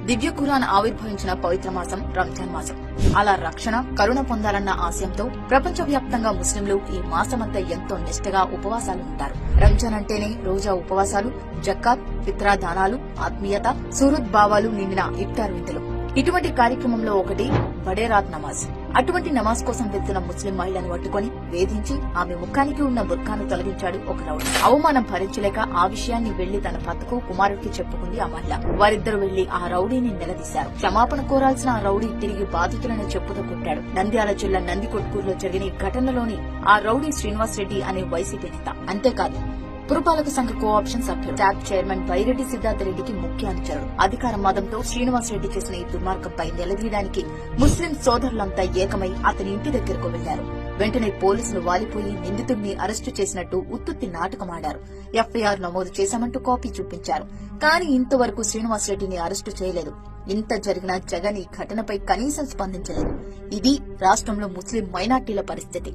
దివ్య ఖురాన్ ఆవిర్భవించిన పవిత్ర మాసం రంజాన్ మాసం. అలా రక్షణ, కరుణ పొందాలన్న ఆశయంతో ప్రపంచవ్యాప్తంగా ముస్లింలు ఈ మాసమంతా ఎంతో నిష్ఠగా ఉపవాసాలు ఉంటారు. రంజాన్ అంటేనే రోజా ఉపవాసాలు, జకాత్, ఫిత్రా దానాలు, ఆత్మీయత, సూరత్ భావాలు నిండిన ఇఫ్తార్ విందులు. ఇటువంటి కార్యక్రమంలో ఒకటి బడేరాత్ నమాజ్. అటువంటి నమాజ్ కోసం వెళ్తున్న ముస్లిం మహిళను పట్టుకుని వేధించి ఆమె ముఖానికి ఉన్న బుర్కాను తొలగించాడు ఒక రౌడీ. అవమానం భరించలేక ఆ విషయాన్ని వెళ్లి తన భర్తకు, కుమారుడికి చెప్పుకుంది ఆ మహిళ. వారిద్దరూ వెళ్లి ఆ రౌడీని నిలదీశారు. క్షమాపణ కోరాల్సిన ఆ రౌడీ తిరిగి బాధితులను చెప్పుతో కొట్టాడు. నంద్యాల జిల్లా నందికొట్కూరులో జరిగిన ఈ ఘటనలోని ఆ రౌడీ శ్రీనివాస్ రెడ్డి అనే వైసీపీ నేత. అంతేకాదు, పురపాలక సంఘ కోఆప్షన్ సభ్యుడు, ట్యాబ్ చైర్మన్ బైరెడ్డి సిద్ధార్థ రెడ్డికి ముఖ్య అనుచరుడు. అధికార మదంతో శ్రీనివాస్ రెడ్డి చేసిన ఈ దుర్మార్గంపై నిలదీయడానికి ముస్లిం సోదరులంతా ఏకమై అతని ఇంటి దగ్గరకు వెళ్లారు. వెంటనే పోలీసులు వాలిపోయి నిందితుడిని అరెస్టు చేసినట్టు ఉత్తుత్తి నాటకమాడారు. ఎఫ్ఐఆర్ నమోదు చేశామంటూ కాపీ చూపించారు. కానీ ఇంతవరకు శ్రీనివాస్ రెడ్డిని అరెస్టు చేయలేదు. ఇంత జరిగిన జగన్ ఈ ఘటనపై కనీసం స్పందించలేదు. ఇది రాష్ట్రంలో ముస్లిం మైనార్టీల పరిస్థితి.